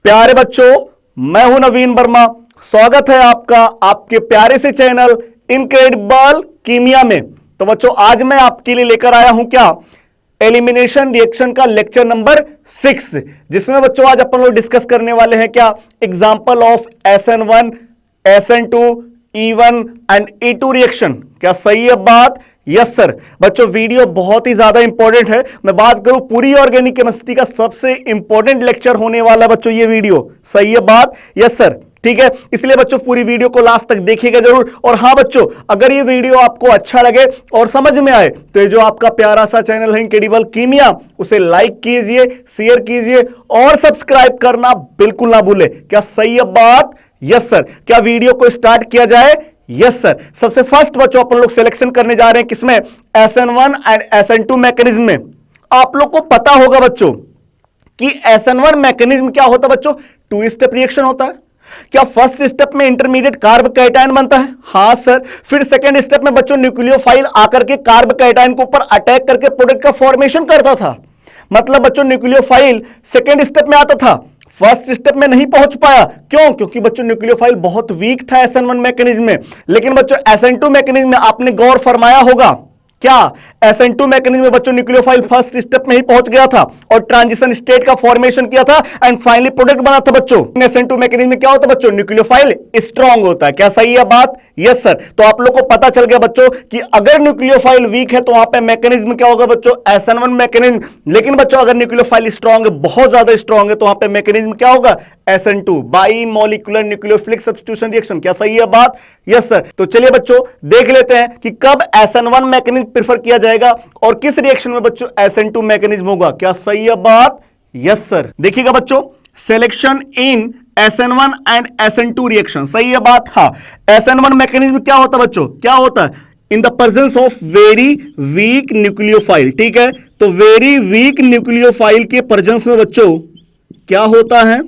प्यारे बच्चों, मैं हूं नवीन वर्मा। स्वागत है आपका आपके प्यारे से चैनल इनक्रेडिबल कीमिया में। तो बच्चों, आज मैं आपके लिए लेकर आया हूं क्या, एलिमिनेशन रिएक्शन का लेक्चर नंबर 6, जिसमें बच्चों आज अपन लोग डिस्कस करने वाले हैं क्या, example of SN1, SN2, E1 and E2 reaction. क्या सही है बात? Yes sir. बच्चों, वीडियो बहुत ही ज्यादा इंपॉर्टेंट है। मैं बात करूं पूरी ऑर्गेनिक केमिस्ट्री का सबसे इंपॉर्टेंट लेक्चर होने वाला बच्चों ये वीडियो। सही है बात? Yes sir. ठीक है, इसलिए बच्चों पूरी वीडियो को लास्ट तक देखिएगा जरूर। और हां बच्चों, अगर ये वीडियो आपको अच्छा लगे और समझ में आए तो ये जो आपका प्यारा सा चैनल है इनक्रेडिबल कीमिया, उसे लाइक कीजिए, शेयर कीजिए और सब्सक्राइब करना बिल्कुल ना भूले। क्या सही है बात? Yes sir. क्या वीडियो को स्टार्ट किया जाए? Yes sir. सबसे फर्स्ट बच्चों अपन लोग सिलेक्शन करने जा रहे हैं किसमें, SN1 एंड SN2 मैकेनिज्म में। आप लोग को पता होगा बच्चों कि SN1 मैकेनिज्म क्या होता है बच्चों, 2 स्टेप रिएक्शन होता है। क्या फर्स्ट स्टेप में इंटरमीडिएट कार्ब कैटायन बनता है? हां सर। फिर सेकंड स्टेप में बच्चों न्यूक्लियोफाइल आकर के कार्ब कैटायन के ऊपर अटैक करके प्रोडक्ट का फॉर्मेशन करता था। मतलब बच्चों न्यूक्लियोफाइल सेकंड स्टेप में आता था, फर्स्ट स्टेप में नहीं पहुंच पाया। क्यों? क्योंकि बच्चों न्यूक्लियोफाइल बहुत वीक था SN1 मैकेनिज्म में। लेकिन बच्चों SN2 मैकेनिज्म में आपने गौर फरमाया होगा, क्या SN2 मैकेनिज्म में बच्चों न्यूक्लियोफाइल फर्स्ट स्टेप में ही पहुंच गया था और ट्रांजिशन स्टेट का फॉर्मेशन किया था एंड फाइनली प्रोडक्ट बना था बच्चों। SN2 मैकेनिज्म में क्या होता है बच्चों, न्यूक्लियोफाइल स्ट्रांग होता है। क्या सही है बात? Yes sir. तो आप लोग को पता चल गया बच्चों कि अगर न्यूक्लियोफाइल वीक है तो वहां पे मैकेनिज्म क्या होगा बच्चों, SN1 मैकेनिज्म। लेकिन बच्चों अगर न्यूक्लियोफाइल स्ट्रांग है, बहुत ज्यादा स्ट्रांग है, तो वहां पे मैकेनिज्म क्या होगा, SN2, by molecular nucleophilic substitution reaction. क्या सही है बात? Yes sir. तो चलिए बच्चों देख लेते हैं कि कब SN1 मैकेनिज्म प्रेफर किया जाएगा और किस रिएक्शन में बच्चों SN2 मैकेनिज्म होगा। क्या सही है बात? Yes sir. देखिएगा बच्चों, selection in SN1 and SN2 reaction. सही है बात? हाँ। SN1 मैकेनिज्म क्या होता है बच्चों, क्या होता है, in the presence of very weak nucleophile. ठीक है, तो वेरी वीक न्यूक्लियोफाइल के प्रेजेंस में बच्चों क्या होता है,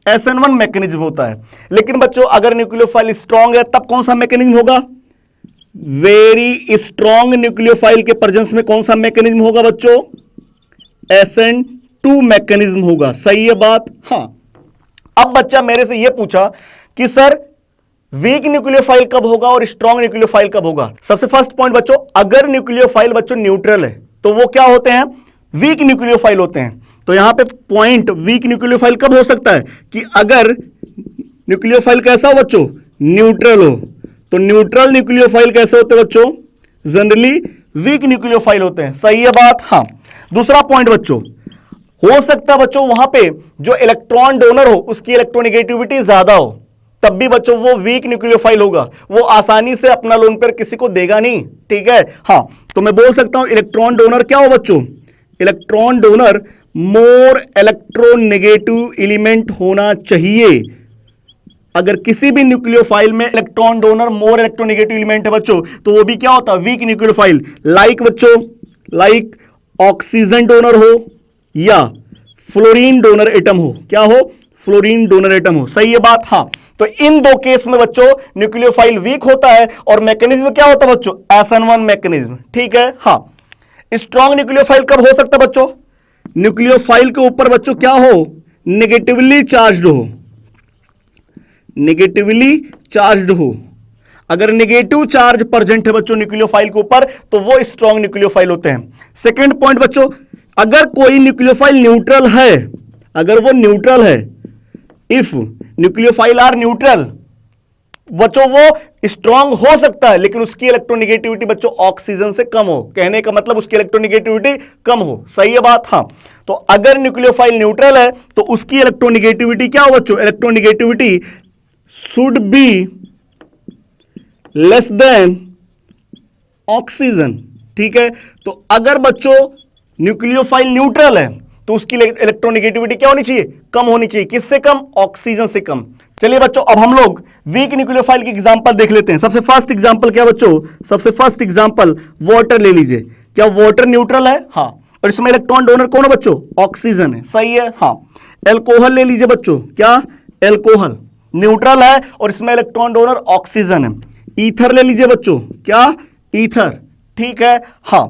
SN1 मैकेनिज्म होता है। लेकिन बच्चों अगर न्यूक्लियोफाइल स्ट्रांग है तब कौन सा मैकेनिज्म होगा, वेरी स्ट्रांग न्यूक्लियोफाइल के प्रेजेंस में कौन सा मैकेनिज्म होगा बच्चों, SN2 मैकेनिज्म होगा। सही है बात? हां। अब बच्चा मेरे से यह पूछा कि सर वीक न्यूक्लियोफाइल कब होगा और स्ट्रांग न्यूक्लियोफाइल कब होगा। सबसे फर्स्ट पॉइंट बच्चों, अगर न्यूक्लियोफाइल बच्चों न्यूट्रल है तो वो क्या होते हैं, वीक न्यूक्लियोफाइल होते हैं। तो यहां पे पॉइंट वीक न्यूक्लियोफाइल कब हो सकता है कि अगर न्यूक्लियोफाइल कैसा हो बच्चों, न्यूट्रल हो। तो न्यूट्रल न्यूक्लियोफाइल कैसे होते हैं बच्चों, जनरली वीक न्यूक्लियोफाइल होते हैं। सही है बात? हां। दूसरा पॉइंट बच्चों, हो सकता है बच्चों वहां पे जो इलेक्ट्रॉन डोनर हो उसकी इलेक्ट्रोनेगेटिविटी ज्यादा हो, तब भी बच्चों वो वीक न्यूक्लियोफाइल होगा, वो आसानी से अपना लोन पेयर किसी को देगा नहीं। ठीक है, हां। तो मैं बोल सकता हूं इलेक्ट्रॉन डोनर क्या हो बच्चों, electron donor more electronegative element होना चाहिए। अगर किसी भी न्यूक्लियोफाइल में electron donor more electronegative element है बच्चों, तो वो भी क्या होता है, वीक न्यूक्लियोफाइल। लाइक बच्चों, लाइक ऑक्सीजन डोनर हो या फ्लोरीन डोनर एटम हो। क्या हो, फ्लोरीन डोनर एटम हो। सही है बात? हां। तो इन दो केस में बच्चों न्यूक्लियोफाइल वीक होता है और मैकेनिज्म क्या होता है बच्चों, SN1 मैकेनिज्म। ठीक है, हां। स्ट्रॉन्ग न्यूक्लियोफाइल कब हो सकता है बच्चों, न्यूक्लियोफाइल के ऊपर बच्चों क्या हो, नेगेटिवली चार्ज्ड हो, नेगेटिवली चार्ज्ड हो। अगर नेगेटिव चार्ज प्रेजेंट है बच्चों न्यूक्लियोफाइल के ऊपर तो वो स्ट्रॉन्ग न्यूक्लियोफाइल होते हैं। सेकंड पॉइंट बच्चों, अगर कोई न्यूक्लियोफाइल न्यूट्रल है, अगर वो न्यूट्रल है, इफ न्यूक्लियोफाइल आर न्यूट्रल बच्चों, वो स्ट्रॉन्ग हो सकता है लेकिन उसकी इलेक्ट्रोनेगेटिविटी बच्चों ऑक्सीजन से कम हो। कहने का मतलब उसकी इलेक्ट्रोनेगेटिविटी कम हो। सही है बात? हां। तो अगर न्यूक्लियोफाइल न्यूट्रल है तो उसकी इलेक्ट्रोनेगेटिविटी क्या हो बच्चों, electronegativity should be less than oxygen. ठीक है, तो अगर बच्चों न्यूक्लियोफाइल न्यूट्रल है तो उसकी इलेक्ट्रोनेगेटिविटी क्या होनी चाहिए, कम होनी चाहिए। किससे कम, ऑक्सीजन से कम। चलिए बच्चों अब हम लोग वीक न्यूक्लियोफाइल की एग्जांपल देख लेते हैं। सबसे फर्स्ट एग्जांपल क्या बच्चों, सबसे फर्स्ट एग्जांपल वाटर ले लीजिए। क्या वाटर न्यूट्रल है? हां। और इसमें इलेक्ट्रॉन डोनर कौन है बच्चों, ऑक्सीजन है। सही है? हां। एल्कोहल ले लीजिए बच्चों। क्या, एल्कोहल न्यूट्रल है और इसमें इलेक्ट्रॉन डोनर ऑक्सीजन है। ईथर ले लीजिए बच्चों। क्या, ईथर। ठीक है, हां।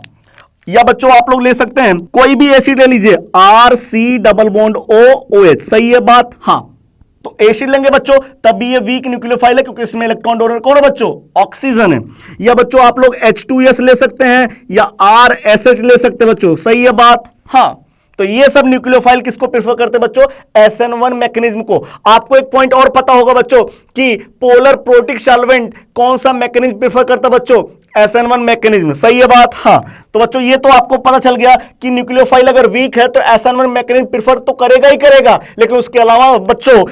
या बच्चों आप लोग ले सकते हैं कोई भी एसिड ले लीजिए, RC डबल बॉन्ड OH, सही है बात? हां, तो एसिड लेंगे बच्चों तब भी ये वीक न्यूक्लियोफाइल है क्योंकि इसमें इलेक्ट्रॉन डोनर कौन है बच्चों? ऑक्सीजन है। या बच्चों आप लोग H2S ले सकते हैं या RSH ले सकते हैं बच्चों, सही है बात? हां, तो ये सब न्यूक्लियोफाइल किसको प्रेफर करते हैं बच्चों? SN1 मैकेनिज्म को। आपको एक पॉइंट और पता होगा बच्चों कि पोलर प्रोटिक सॉल्वेंट कौन सा मैकेनिज्म प्रेफर करता है बच्चों? SN1 मैकेनिज्म, सही है बात? हाँ, तो बच्चों ये तो आपको पता चल गया कि न्यूक्लियोफाइल अगर वीक है तो SN1 मैकेनिज्म प्रेफर तो करेगा ही करेगा, लेकिन उसके अलावा बच्चों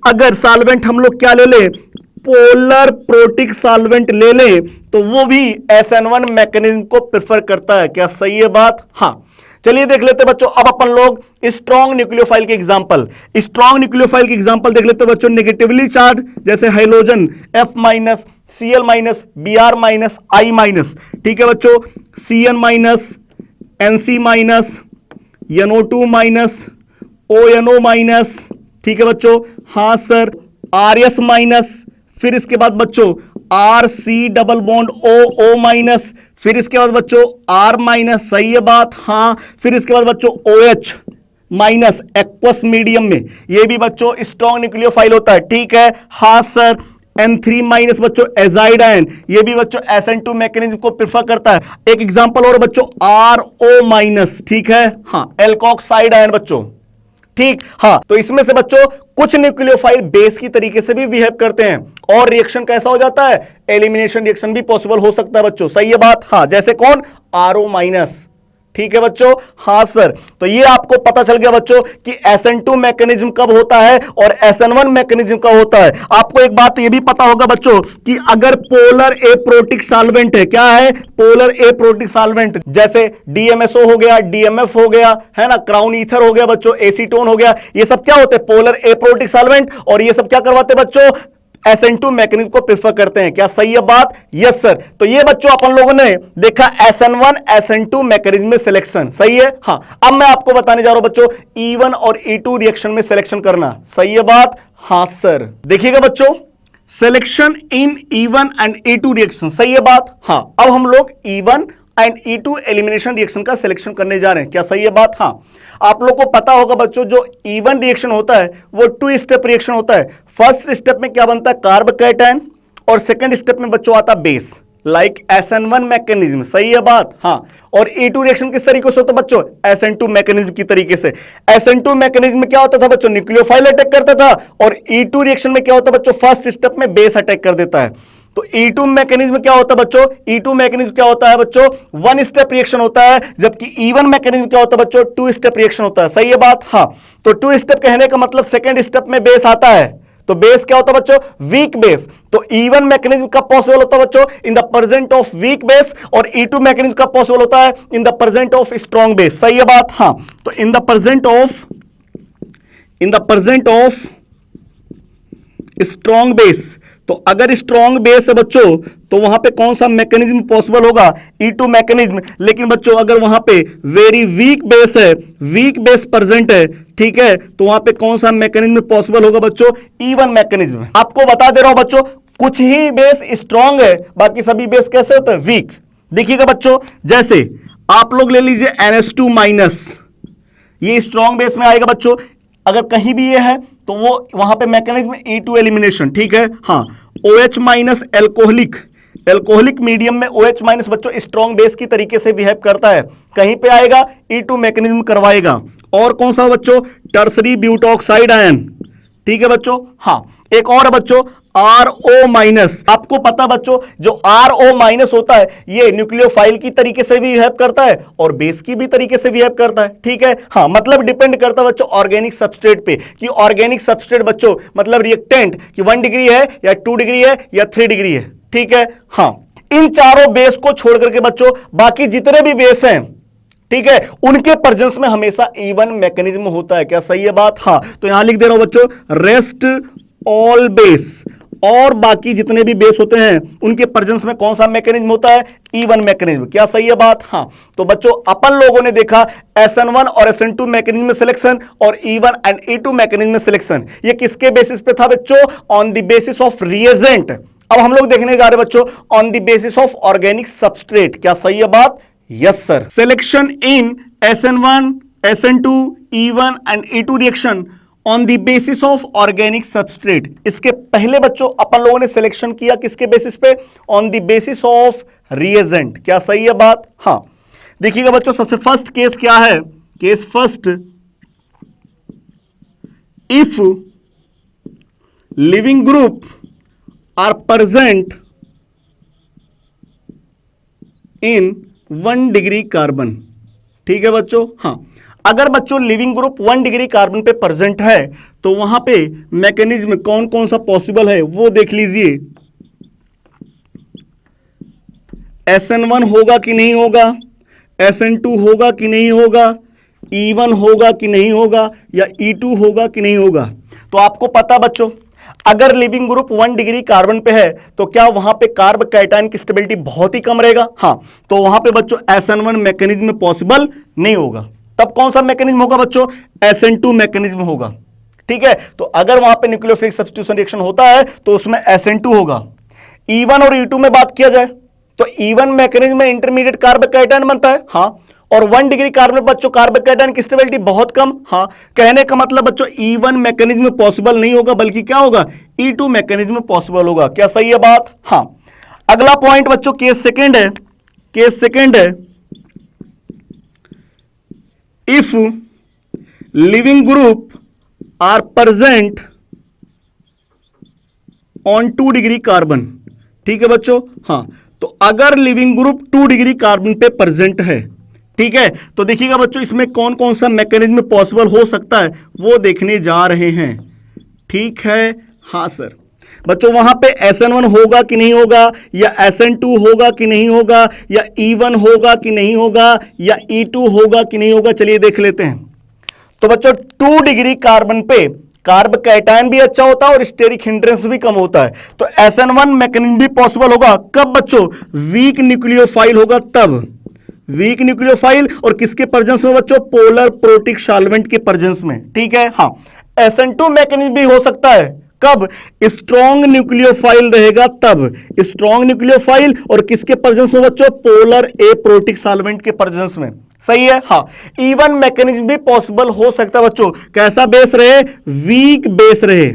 अगर सॉल्वेंट हम लोग क्या ले ले, पोलर प्रोटिक सॉल्वेंट ले ले, तो वो भी SN1 मैकेनिज्म को प्रेफर करता है। क्या सही है बात? हाँ, चलिए देख लेते हैं बच्चों अब अपन लोग स्ट्रॉन्ग न्यूक्लियोफाइल के एग्जांपल। स्ट्रॉन्ग न्यूक्लियोफाइल के एग्जांपल देख लेते हैं बच्चों। नेगेटिवली चार्ज जैसे hydrogen F-, Cl-, Br-, I-, ठीक है बच्चों, Cn-, Nc-, NO2-, ONO-, ठीक है बच्चों, हां सर, RS-, फिर इसके बाद बच्चों RC डबल बॉन्ड OO-, फिर इसके बाद बच्चों R-, सही है बात? हां, फिर इसके बाद बच्चों OH- एक्वस मीडियम में, ये भी बच्चों स्ट्रॉन्ग न्यूक्लियोफाइल होता है, ठीक है? हां सर, N3- बच्चों एजाइड आयन, ये भी बच्चों SN2 मैकेनिज्म को प्रेफर करता है। एक एग्जांपल और बच्चों RO-, ठीक है? हां, एल्कोक्साइड आयन बच्चों, ठीक? हां, तो इसमें से बच्चों कुछ न्यूक्लियोफाइल बेस की तरीके से भी बिहेव करते हैं और रिएक्शन कैसा हो जाता है? एलिमिनेशन रिएक्शन भी पॉसिबल हो सकता है बच्चों, सही है बात? हां, जैसे कौन? RO-, ठीक है बच्चों? हां सर, तो ये आपको पता चल गया बच्चों कि SN2 मैकेनिज्म कब होता है और SN1 मैकेनिज्म कब होता है। आपको एक बात ये भी पता होगा बच्चों कि अगर पोलर एप्रोटिक सॉल्वेंट है, क्या है? पोलर एप्रोटिक सॉल्वेंट, जैसे DMSO हो गया, DMF हो गया, है ना, क्राउन ईथर हो गया बच्चों, एसीटोन हो गया, ये सब क्या होते हैं? पोलर एप्रोटिक सॉल्वेंट, और ये सब क्या करवाते हैं बच्चों? SN2 मैकेनिज्म को प्रेफर करते हैं। क्या सही है बात? Yes sir. तो ये बच्चों अपन लोगों ने देखा SN1 SN2 मैकेनिज्म में सिलेक्शन, सही है? हां, अब मैं आपको बताने जा रहा हूं बच्चों E1 और E2 रिएक्शन में सिलेक्शन करना, सही है बात? हां सर, देखिएगा बच्चों, selection in E1 and E2 reaction, सही है बात? हां, अब हम लोग E1 and E2 elimination reaction का सिलेक्शन करने जा रहे हैं। क्या सही है बात? हां, आप लोग को पता होगा बच्चों जो E1 रिएक्शन होता है वो 2 स्टेप रिएक्शन होता है। फर्स्ट स्टेप में क्या बनता है? कार्बोकैटायन, और सेकंड स्टेप में बच्चों आता है बेस, लाइक SN1 मैकेनिज्म, सही है बात? हां, और E2 रिएक्शन किस तरीके से होता है बच्चों? SN2 मैकेनिज्म की तरीके से। SN2 मैकेनिज्म में क्या होता था बच्चों? न्यूक्लियोफाइल अटैक करता था, और E2 रिएक्शन में क्या होता है बच्चों? फर्स्ट स्टेप में बेस अटैक कर देता है। तो E2 मैकेनिज्म क्या होता है बच्चों? E2 मैकेनिज्म क्या होता है बच्चों? 1 स्टेप रिएक्शन होता है, जबकि E1 मैकेनिज्म क्या होता है बच्चों? 2 स्टेप रिएक्शन होता है, सही है बात? हां, तो 2 स्टेप कहने का मतलब सेकंड स्टेप में बेस आता है, तो बेस क्या होता है बच्चों? Weak base. तो E1 मैकेनिज्म कब पॉसिबल होता है बच्चों? In the present of weak base, और E2 मैकेनिज्म कब पॉसिबल होता है? In the present of strong base, सही है बात? हां, तो in the present of strong base, तो अगर स्ट्रॉन्ग बेस है बच्चों तो वहां पे कौन सा मैकेनिज्म पॉसिबल होगा? E2 mechanism. लेकिन बच्चों अगर वहां पे वेरी वीक बेस है, वीक बेस प्रेजेंट है, ठीक है, तो वहां पे कौन सा मैकेनिज्म पॉसिबल होगा बच्चों? E1 mechanism. आपको बता दे रहा हूं बच्चों, कुछ ही बेस स्ट्रॉन्ग है, बाकी सभी बेस कैसे होते हैं? वीक। देखिएगा बच्चों, जैसे आप लोग ले लीजिए NH2-, ये स्ट्रॉन्ग बेस में आएगा बच्चों। अगर कहीं भी ये है तो वो वहां पे मैकेनिज्म E2 एलिमिनेशन, ठीक है? हां, OH- एल्कोहलिक मीडियम में OH- बच्चों स्ट्रॉन्ग बेस की तरीके से बिहेव करता है, कहीं पे आएगा E2 मैकेनिज्म करवाएगा। और कौन सा बच्चों? टर्सरी ब्यूटॉक्साइड आयन, ठीक है बच्चों? हां, एक और बच्चों RO-। आपको पता बच्चों जो RO- होता है ये न्यूक्लियोफाइल की तरीके से भी बिहेव करता है और बेस की भी तरीके से बिहेव करता है, ठीक है? हाँ, मतलब डिपेंड करता है बच्चों ऑर्गेनिक सबस्ट्रेट पे, कि ऑर्गेनिक सबस्ट्रेट बच्चों मतलब रिएक्टेंट कि 1 डिग्री है या 2 डिग्री है या 3 डिग्री है, ठीक है? हाँ, इन चारों बेस को छोड़ करके बच्चों बाकी जितने भी बेस हैं, ठीक है, उनके प्रेजेंस में हमेशा E1 मैकेनिज्म होता है। क्या सही है बात? हाँ, तो यहां लिख दे रहा हूं बच्चों, रेस्ट ऑल बेस, और बाकी जितने भी बेस होते हैं उनके प्रेजेंस में कौन सा मैकेनिज्म होता है? E1 mechanism. क्या सही है बात? हां, तो बच्चों अपन लोगों ने देखा SN1 और SN2 मैकेनिज्म में सिलेक्शन और E1 एंड E2 मैकेनिज्म में सिलेक्शन। ये किसके बेसिस पे था बच्चों? On the basis of reagent. अब हम लोग देखने जा रहे हैं बच्चों on the basis of organic substrate. क्या सही है बात? Yes sir. Selection in SN1, SN2, E1 and E2 reaction on the basis of organic substrate. इसके पहले बच्चों अपन लोगों ने सिलेक्शन किया किसके बेसिस पे? On the basis of reagent. क्या सही है बात? हाँ, देखिएगा बच्चों, सबसे फर्स्ट केस क्या है? Case first, if living group are present in 1 degree carbon. ठीक है बच्चों? हाँ, अगर बच्चों लिविंग ग्रुप 1 डिग्री कार्बन पे प्रेजेंट है तो वहां पे मैकेनिज्म कौन कौन सा पॉसिबल है वो देख लीजिए। SN1 होगा कि नहीं होगा, SN2 होगा कि नहीं होगा, E1 होगा कि नहीं होगा, या E2 होगा कि नहीं होगा। तो आपको पता बच्चों, अगर लिविंग ग्रुप 1 डिग्री कार्बन पे है तो क्या वहां पे कार्ब कैटायन की स्टेबिलिटी बहुत ही कम रहेगा? हाँ, तो वहां पे बच्चों SN1 मैकेनिज्म पॉसिबल नहीं होगा। तब कौन सा मैकेनिज्म होगा बच्चों? SN2 मैकेनिज्म होगा। ठीक है, तो अगर वहां पे न्यूक्लियोफिलिक सब्स्टिट्यूशन रिएक्शन होता है तो उसमें SN2 होगा। E1 और E2 में बात किया जाए तो E1 मैकेनिज्म में इंटरमीडिएट कार्ब कैटायन बनता है। हाँ, और 1 डिग्री कार्बन में बच्चों कार्ब कैटायन की स्टेबिलिटी बहुत कम। हाँ, कहने का मतलब बच्चों E1 मैकेनिज्म में पॉसिबल नहीं होगा, बल्कि क्या होगा? E2 मैकेनिज्म में पॉसिबल होगा। क्या सही है बात? हाँ, अगला पॉइंट बच्चों केस सेकंड है। केस सेकंड है, if living group are present on 2 degree carbon. ठीक है बच्चों? हाँ, तो अगर लिविंग ग्रुप 2 डिग्री कार्बन पे प्रेजेंट है, ठीक है, तो देखिएगा बच्चों इसमें कौन कौन सा मैकेनिज्म पॉसिबल हो सकता है वो देखने जा रहे हैं। ठीक है? हाँ सर। बच्चों वहां पे SN1 होगा कि नहीं होगा, या SN2 होगा कि नहीं होगा, या E1 होगा कि नहीं होगा, या E2 होगा कि नहीं होगा, चलिए देख लेते हैं। तो बच्चों 2 डिग्री कार्बन पे कार्ब कैटायन भी अच्छा होता है और स्टेरिक हिंड्रेंस भी कम होता है, तो SN1 मैकेनिज्म भी पॉसिबल होगा। कब बच्चों? वीक न्यूक्लियोफाइल होगा तब। वीक न्यूक्लियोफाइल और किसके प्रेजेंस में बच्चों? पोलर प्रोटिक सॉल्वेंट के प्रेजेंस में। ठीक है? हाँ, SN2 मैकेनिज्म भी हो सकता है। कब? स्ट्रॉन्ग न्यूक्लियोफाइल रहेगा तब। स्ट्रॉन्ग न्यूक्लियोफाइल और किसके प्रेजेंस में बच्चों? पोलर ए प्रोटिक सॉल्वेंट के प्रेजेंस में। सही है? हाँ, E1 मैकेनिज्म भी पॉसिबल हो सकता है बच्चों। कैसा बेस रहे? वीक बेस रहे।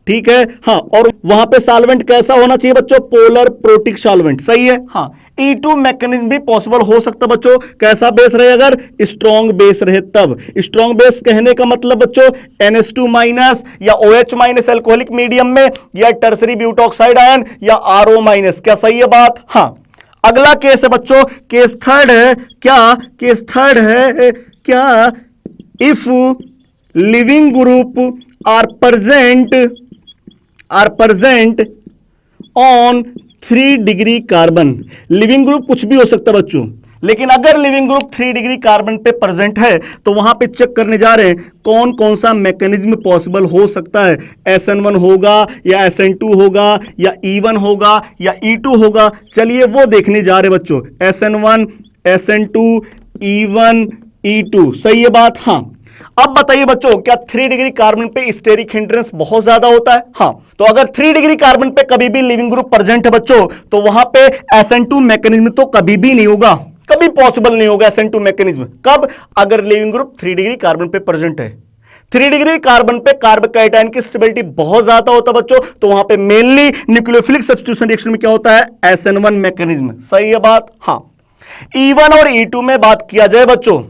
ठीक है? हाँ, और वहां पे सॉल्वेंट कैसा होना चाहिए बच्चों? Polar protic solvent. सही है? हाँ, E2 मैकेनिज्म भी पॉसिबल हो सकता है बच्चों। कैसा बेस रहे? अगर स्ट्रॉन्ग बेस रहे तब। स्ट्रॉन्ग बेस कहने का मतलब बच्चों NH2 माइनस या OH माइनस एल्कोहलिक मीडियम में, या टर्सरी ब्यूटॉक्साइड आयन, या RO माइनस। क्या सही है बात? हाँ, अगला केस है बच्चों, केस थर्ड है। क्या केस थर्ड है? क्या if living group are present on 3 degree carbon. Living group कुछ भी हो सकता है बच्चों, लेकिन अगर लिविंग ग्रुप 3 डिग्री कार्बन पे प्रेजेंट है तो वहां पे चेक करने जा रहे हैं कौन कौन सा मैकेनिज्म पॉसिबल हो सकता है। SN1 होगा, या SN2 होगा, या E1 होगा, या E2 होगा। चलिए वो देखने जा रहे बच्चों। SN1, SN2, E1, E2। सही है बात? हाँ, अब बताइए बच्चों, क्या 3 डिग्री कार्बन पे स्टेरिक हिंड्रेंस बहुत ज्यादा होता है? हाँ, तो अगर 3 डिग्री कार्बन पे कभी भी लिविंग ग्रुप प्रेजेंट है बच्चों तो वहां पे SN2 मैकेनिज्म तो कभी भी नहीं होगा, कभी पॉसिबल नहीं होगा SN2 मैकेनिज्म। कब? अगर लिविंग ग्रुप 3 डिग्री कार्बन पे प्रेजेंट है। 3 डिग्री कार्बन पे कार्ब कैटायन की स्टेबिलिटी बहुत ज्यादा होता है बच्चों, तो वहां पे मेनली न्यूक्लियोफिलिक सब्स्टिट्यूशन रिएक्शन में क्या होता है? SN1 mechanism. सही है बात? हाँ, E1 और E2 में बात किया जाए बच्चों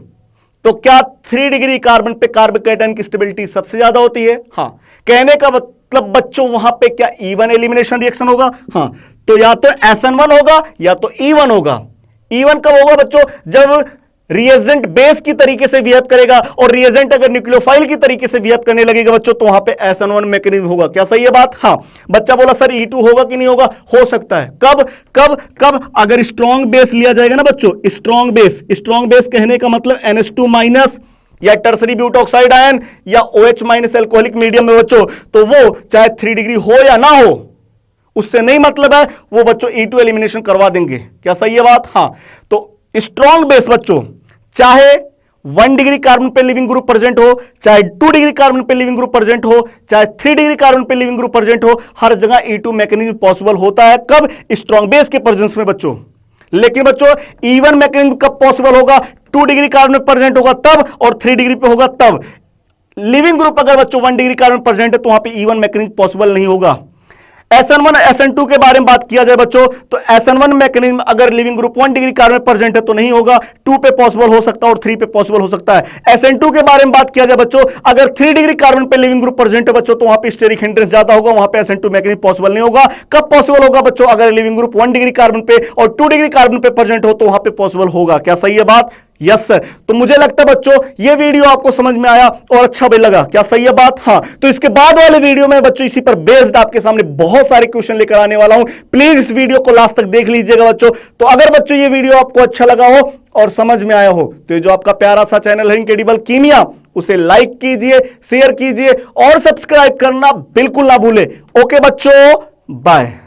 तो क्या 3 डिग्री कार्बन पे कार्ब कैटायन की स्टेबिलिटी सबसे ज्यादा होती है? हाँ, कहने का मतलब बच्चों वहां पे क्या E1 एलिमिनेशन रिएक्शन होगा? हाँ, तो या तो SN1 होगा या तो E1 होगा। E1 कब होगा बच्चों? जब रिएजेंट बेस की तरीके से बिहेव करेगा, और रिएजेंट अगर न्यूक्लियोफाइल की तरीके से बिहेव करने लगेगा बच्चों तो वहां पे SN1 मैकेनिज्म होगा। क्या सही है बात? हाँ, बच्चा बोला सर E2 होगा कि नहीं होगा? हो सकता है। कब कब कब? अगर स्ट्रॉन्ग बेस लिया जाएगा ना बच्चों, स्ट्रॉन्ग बेस कहने का मतलब NH2 माइनस या टर्सरी ब्यूटॉक्साइड आयन या OH माइनस एल्कोहलिक मीडियम में बच्चों, तो वो चाहे 3 डिग्री हो या ना हो, उससे नहीं मतलब है, वो बच्चों E2 एलिमिनेशन करवा देंगे। क्या सही है बात? हाँ, तो स्ट्रॉन्ग बेस बच्चों चाहे 1 डिग्री कार्बन पे लिविंग ग्रुप प्रेजेंट हो, चाहे 2 डिग्री कार्बन पे लिविंग ग्रुप प्रेजेंट हो, चाहे 3 डिग्री कार्बन पे लिविंग ग्रुप प्रेजेंट हो, हर जगह E2 मैकेनिज्म पॉसिबल होता है। कब? स्ट्रॉन्ग बेस के प्रेजेंस में बच्चों। लेकिन बच्चों इवन मैकेनिज्म कब पॉसिबल होगा? 2 डिग्री कार्बन में प्रेजेंट होगा तब, और 3 डिग्री पे होगा तब। लिविंग ग्रुप अगर बच्चों 1 डिग्री कार्बन प्रेजेंट है तो वहां पे इवन मैकेनिज्म पॉसिबल नहीं होगा। SN1 SN2 के बारे में बात किया जाए बच्चों, तो SN1 मैकेनिज्म अगर living group 1 degree carbon present है तो नहीं होगा, 2 पे पॉसिबल हो सकता है और 3 पे पॉसिबल हो सकता है। SN2 के बारे में बात किया जाए बच्चों, अगर 3 डिग्री कार्बन पे लिविंग ग्रुप प्रेजेंट है बच्चों तो वहां पे स्टेरिक हिंड्रेंस ज्यादा होगा, वहां पे SN2 मैकेनिज्म पॉसिबल नहीं होगा। कब पॉसिबल होगा बच्चों? अगर लिविंग ग्रुप 1 डिग्री कार्बन पे और 2 डिग्री कार्बन पे प्रेजेंट हो तो वहां पे पॉसिबल होगा। क्या सही है बात? Yes sir. तो मुझे लगता है बच्चों ये वीडियो आपको समझ में आया और अच्छा भी लगा। क्या सही है बात? हाँ। तो इसके बाद वाले वीडियो में बच्चों इसी पर बेस्ड आपके सामने बहुत सारे क्वेश्चन लेकर आने वाला हूं। प्लीज इस वीडियो को लास्ट तक देख लीजिएगा बच्चों। तो अगर बच्चों ये वीडियो आपको अच्छा लगा हो और समझ में आया हो तो ये जो आपका प्यारा सा चैनल है इनक्रेडिबल कीमिया, उसे लाइक कीजिए, शेयर कीजिए और सब्सक्राइब करना बिल्कुल ना भूले। ओके बच्चों, बाय।